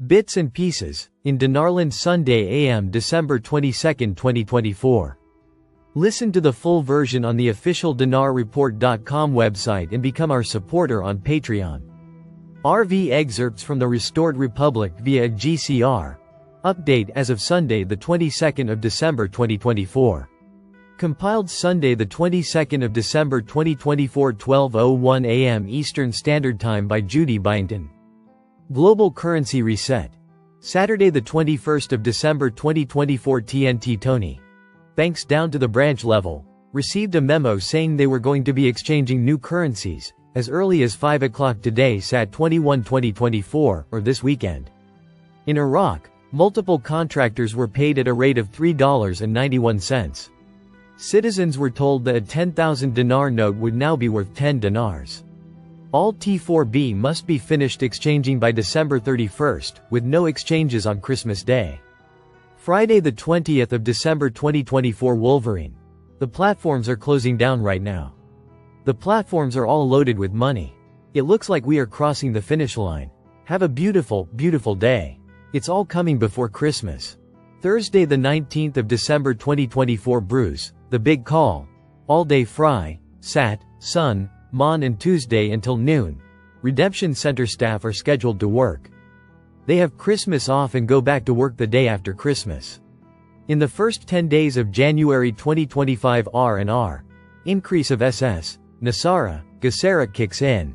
Bits and Pieces, in Dinarland Sunday AM December 22, 2024. Listen to the full version on the official dinarreport.com website and become our supporter on Patreon. RV excerpts from the Restored Republic via GCR. Update as of Sunday the 22nd of December 2024. Compiled Sunday the 22nd of December 2024 12:01 AM Eastern Standard Time by Judy Byington. Global Currency Reset. Saturday the 21st of December 2024 TNT Tony. Banks down to the branch level received a memo saying they were going to be exchanging new currencies as early as 5 o'clock today Sat 21/2024 or this weekend. In Iraq, multiple contractors were paid at a rate of $3.91. Citizens were told that a 10,000 dinar note would now be worth 10 dinars. All T4B must be finished exchanging by December 31st, with no exchanges on Christmas Day. Friday the 20th of December 2024 Wolverine. The platforms are closing down right now. The platforms are all loaded with money. It looks like we are crossing the finish line. Have a beautiful, beautiful day. It's all coming before Christmas. Thursday the 19th of December 2024 Bruce, The Big Call. All day Fry, Sat, Sun, Mon and Tuesday until noon. Redemption Center staff are scheduled to work. They have Christmas off and go back to work the day after Christmas. In the first 10 days of January 2025 R&R. Increase of SS, Nasara, Gesera kicks in.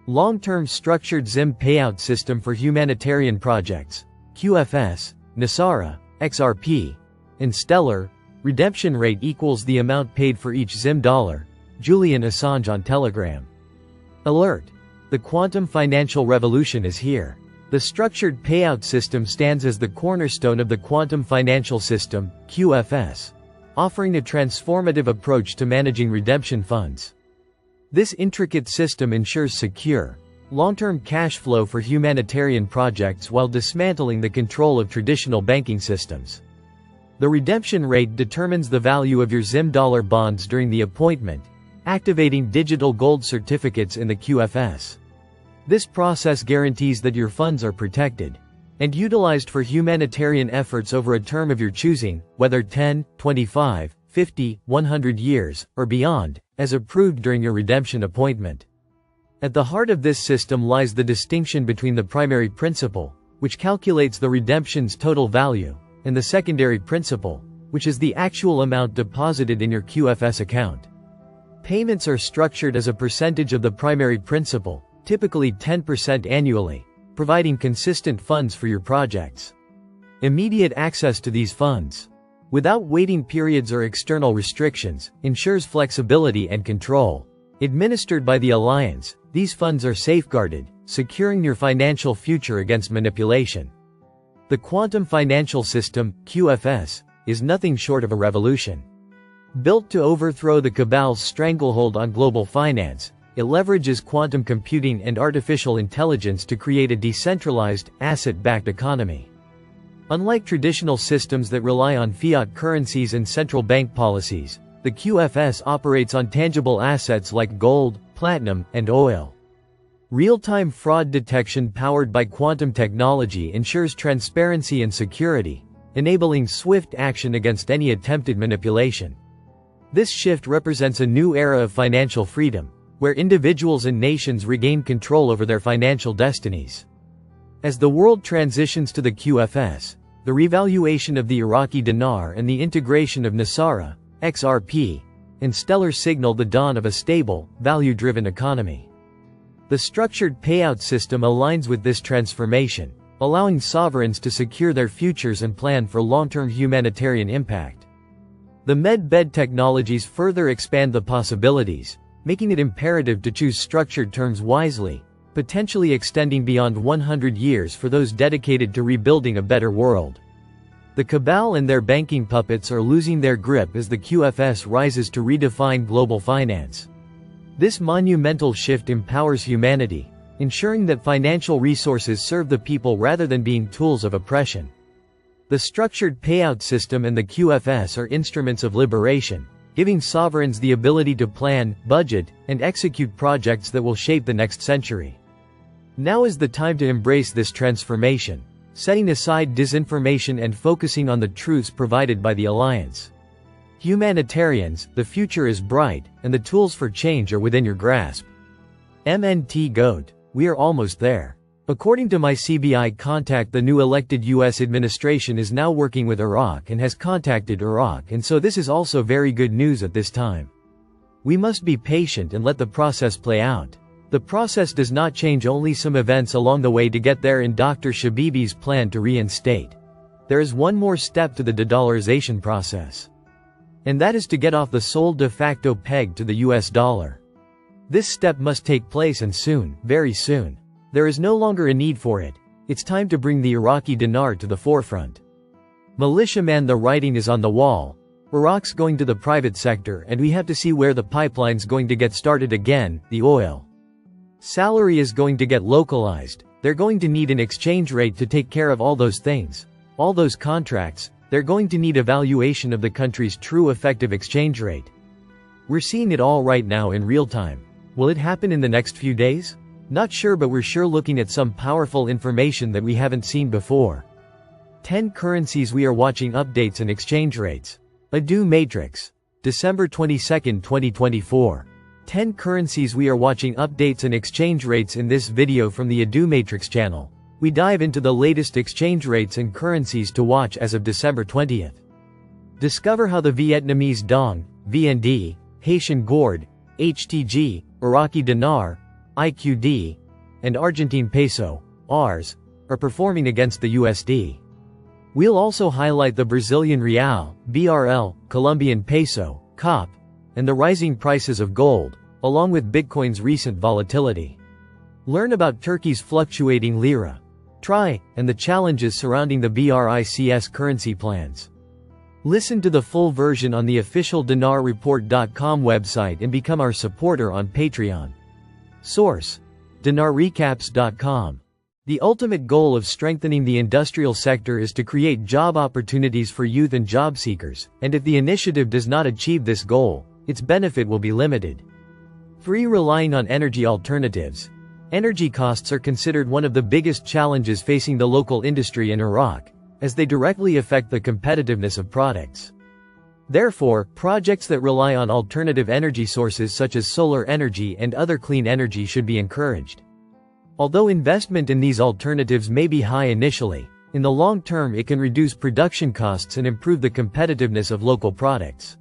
Long-term Structured ZIM Payout System for Humanitarian Projects, QFS, Nasara, XRP, and Stellar, redemption rate equals the amount paid for each ZIM dollar. Julian Assange on Telegram. Alert! The quantum financial revolution is here. The structured payout system stands as the cornerstone of the quantum financial system, QFS, offering a transformative approach to managing redemption funds. This intricate system ensures secure, long-term cash flow for humanitarian projects while dismantling the control of traditional banking systems. The redemption rate determines the value of your ZIM dollar bonds during the appointment, activating digital gold certificates in the QFS. This process guarantees that your funds are protected and utilized for humanitarian efforts over a term of your choosing, whether 10, 25, 50, 100 years, or beyond, as approved during your redemption appointment. At the heart of this system lies the distinction between the primary principal, which calculates the redemption's total value, and the secondary principal, which is the actual amount deposited in your QFS account. Payments are structured as a percentage of the primary principal, typically 10% annually, providing consistent funds for your projects. Immediate access to these funds, without waiting periods or external restrictions, ensures flexibility and control. Administered by the Alliance, these funds are safeguarded, securing your financial future against manipulation. The quantum financial system, QFS, is nothing short of a revolution. Built to overthrow the cabal's stranglehold on global finance, it leverages quantum computing and artificial intelligence to create a decentralized, asset-backed economy. Unlike traditional systems that rely on fiat currencies and central bank policies, the QFS operates on tangible assets like gold, platinum, and oil. Real-time fraud detection powered by quantum technology ensures transparency and security, enabling swift action against any attempted manipulation. This shift represents a new era of financial freedom, where individuals and nations regain control over their financial destinies. As the world transitions to the QFS, the revaluation of the Iraqi dinar and the integration of Nasara, XRP, and Stellar signal the dawn of a stable, value-driven economy. The structured payout system aligns with this transformation, allowing sovereigns to secure their futures and plan for long-term humanitarian impact. The MedBed technologies further expand the possibilities, making it imperative to choose structured terms wisely, potentially extending beyond 100 years for those dedicated to rebuilding a better world. The cabal and their banking puppets are losing their grip as the QFS rises to redefine global finance. This monumental shift empowers humanity, ensuring that financial resources serve the people rather than being tools of oppression. The structured payout system and the QFS are instruments of liberation, giving sovereigns the ability to plan, budget, and execute projects that will shape the next century. Now is the time to embrace this transformation, setting aside disinformation and focusing on the truths provided by the Alliance. Humanitarians, the future is bright, and the tools for change are within your grasp. MNT GOAT. We are almost there. According to my CBI contact, the new elected U.S. administration is now working with Iraq and has contacted Iraq, and so this is also very good news at this time. We must be patient and let the process play out. The process does not change, only some events along the way to get there in Dr. Shabibi's plan to reinstate. There is one more step to the de-dollarization process. And that is to get off the sole de facto peg to the US dollar. This step must take place, and soon, very soon. There is no longer a need for it. It's time to bring the Iraqi dinar to the forefront. Militiaman, the writing is on the wall. Iraq's going to the private sector, and we have to see where the pipeline's going to get started again, the oil. Salary is going to get localized. They're going to need an exchange rate to take care of all those things. All those contracts, they're going to need evaluation of the country's true effective exchange rate. We're seeing it all right now in real time. Will it happen in the next few days? Not sure, but we're sure looking at some powerful information that we haven't seen before. 10 currencies we are watching, updates and exchange rates. Adu Matrix. December 22, 2024. 10 currencies we are watching, updates and exchange rates. In this video from the Adu Matrix channel, we dive into the latest exchange rates and currencies to watch as of December 20th. Discover how the Vietnamese dong, VND, Haitian gourd, HTG, Iraqi dinar, IQD, and Argentine peso, ARS, are performing against the USD. We'll also highlight the Brazilian real, BRL, Colombian peso, COP, and the rising prices of gold, along with Bitcoin's recent volatility. Learn about Turkey's fluctuating lira, TRY, and the challenges surrounding the BRICS currency plans. Listen to the full version on the official dinarreport.com website and become our supporter on Patreon. Source: dinarrecaps.com. The ultimate goal of strengthening the industrial sector is to create job opportunities for youth and job seekers, and if the initiative does not achieve this goal, its benefit will be limited. 3. Relying on energy alternatives. Energy costs are considered one of the biggest challenges facing the local industry in Iraq, as they directly affect the competitiveness of products. Therefore, projects that rely on alternative energy sources such as solar energy and other clean energy should be encouraged. Although investment in these alternatives may be high initially, in the long term it can reduce production costs and improve the competitiveness of local products.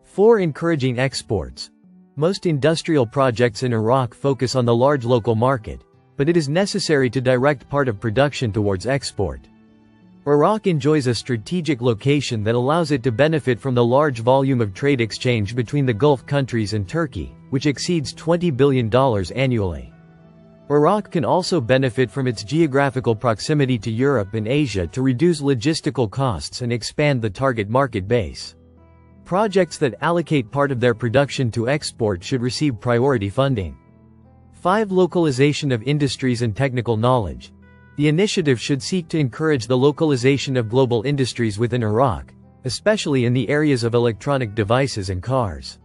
4. Encouraging exports. Most industrial projects in Iraq focus on the large local market, but it is necessary to direct part of production towards export. Iraq enjoys a strategic location that allows it to benefit from the large volume of trade exchange between the Gulf countries and Turkey, which exceeds $20 billion annually. Iraq can also benefit from its geographical proximity to Europe and Asia to reduce logistical costs and expand the target market base. Projects that allocate part of their production to export should receive priority funding. 5. Localization of industries and technical knowledge. The initiative should seek to encourage the localization of global industries within Iraq, especially in the areas of electronic devices and cars.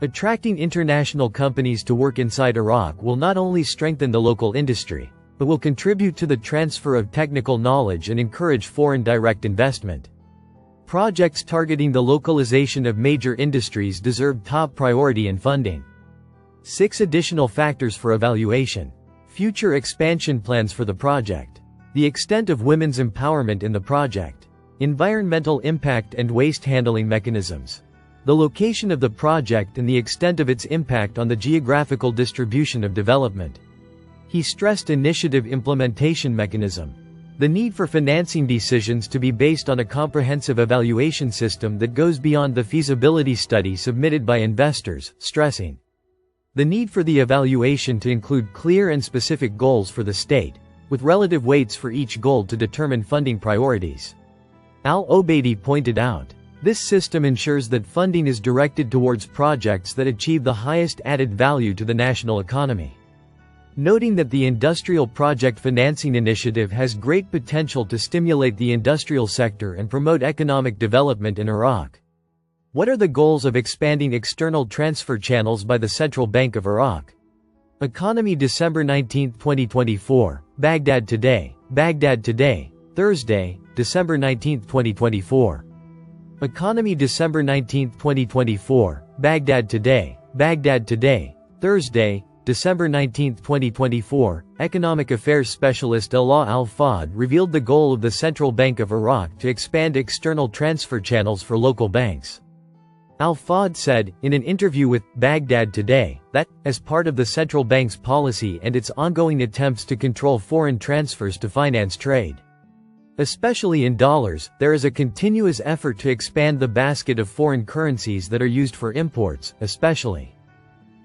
Attracting international companies to work inside Iraq will not only strengthen the local industry, but will contribute to the transfer of technical knowledge and encourage foreign direct investment. Projects targeting the localization of major industries deserve top priority and funding. 6. Additional factors for evaluation. Future expansion plans for the project. The extent of women's empowerment in the project. Environmental impact and waste handling mechanisms. The location of the project and the extent of its impact on the geographical distribution of development. He stressed initiative implementation mechanism. The need for financing decisions to be based on a comprehensive evaluation system that goes beyond the feasibility study submitted by investors, stressing the need for the evaluation to include clear and specific goals for the state, with relative weights for each goal to determine funding priorities. Al-Obeidi pointed out, this system ensures that funding is directed towards projects that achieve the highest added value to the national economy. Noting that the Industrial Project Financing Initiative has great potential to stimulate the industrial sector and promote economic development in Iraq. What are the goals of expanding external transfer channels by the Central Bank of Iraq? Economy December 19, 2024. Baghdad Today. Baghdad Today. Thursday, December 19, 2024. Economy December 19, 2024. Baghdad Today. Baghdad Today. Thursday, December 19, 2024. Economic Affairs Specialist Alaa Al-Fawd revealed the goal of the Central Bank of Iraq to expand external transfer channels for local banks. Al-Fawd said, in an interview with Baghdad Today, that, as part of the central bank's policy and its ongoing attempts to control foreign transfers to finance trade, especially in dollars, there is a continuous effort to expand the basket of foreign currencies that are used for imports, especially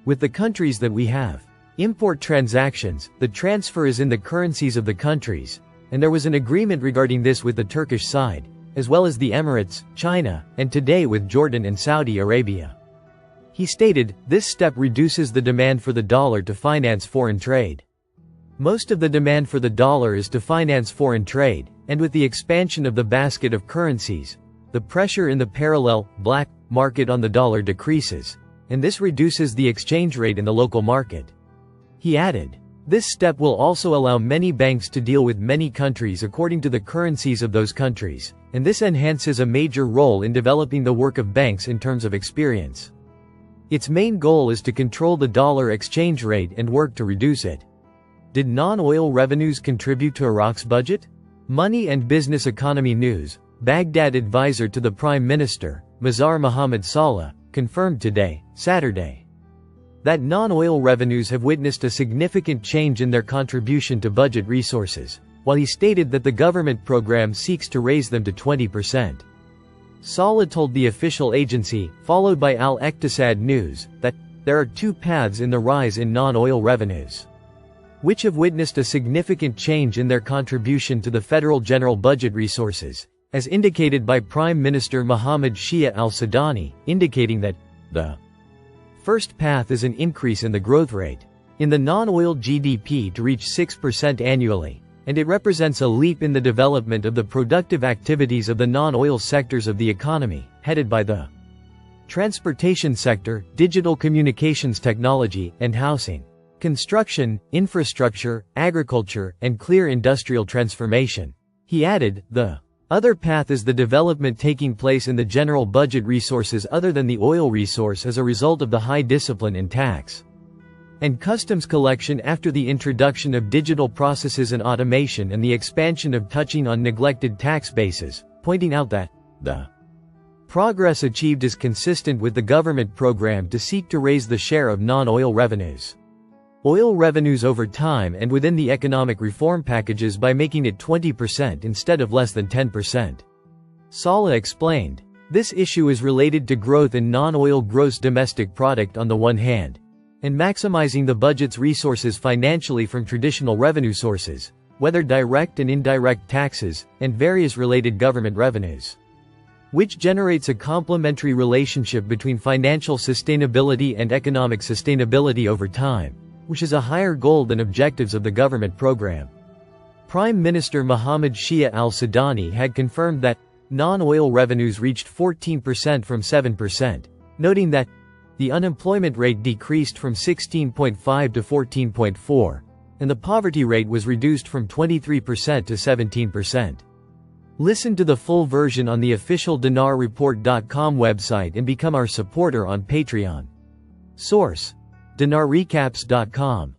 with the countries that we have import transactions. The transfer is in the currencies of the countries, and there was an agreement regarding this with the Turkish side, as well as the Emirates, China, and today with Jordan and Saudi Arabia. He stated, this step reduces the demand for the dollar to finance foreign trade. Most of the demand for the dollar is to finance foreign trade, and with the expansion of the basket of currencies, the pressure in the parallel, black, market on the dollar decreases, and this reduces the exchange rate in the local market. He added, this step will also allow many banks to deal with many countries according to the currencies of those countries, and this enhances a major role in developing the work of banks in terms of experience. Its main goal is to control the dollar exchange rate and work to reduce it. Did non-oil revenues contribute to Iraq's budget? Money and Business Economy News. Baghdad advisor to the Prime Minister, Mazhar Mohammad Saleh, confirmed today, Saturday, that non-oil revenues have witnessed a significant change in their contribution to budget resources, while he stated that the government program seeks to raise them to 20%. Saleh told the official agency, followed by Al-Iqtisad News, that there are two paths in the rise in non-oil revenues, which have witnessed a significant change in their contribution to the federal general budget resources, as indicated by Prime Minister Mohammed Shia al-Sudani, indicating that the first path is an increase in the growth rate in the non-oil GDP to reach 6% annually, and it represents a leap in the development of the productive activities of the non-oil sectors of the economy, headed by the transportation sector, digital communications technology, and housing, construction, infrastructure, agriculture, and clear industrial transformation. He added, the other path is the development taking place in the general budget resources other than the oil resource as a result of the high discipline in tax and customs collection after the introduction of digital processes and automation and the expansion of touching on neglected tax bases, pointing out that the progress achieved is consistent with the government program to seek to raise the share of non-oil revenues. Oil revenues over time and within the economic reform packages by making it 20% instead of less than 10%. Saleh explained, this issue is related to growth in non-oil gross domestic product on the one hand, and maximizing the budget's resources financially from traditional revenue sources, whether direct and indirect taxes, and various related government revenues, which generates a complementary relationship between financial sustainability and economic sustainability over time, which is a higher goal than objectives of the government program. Prime Minister Mohammed Shia al-Sudani had confirmed that non-oil revenues reached 14% from 7%, noting that the unemployment rate decreased from 16.5 to 14.4, and the poverty rate was reduced from 23% to 17%. Listen to the full version on the official dinarreport.com website and become our supporter on Patreon. Source: dinarrecaps.com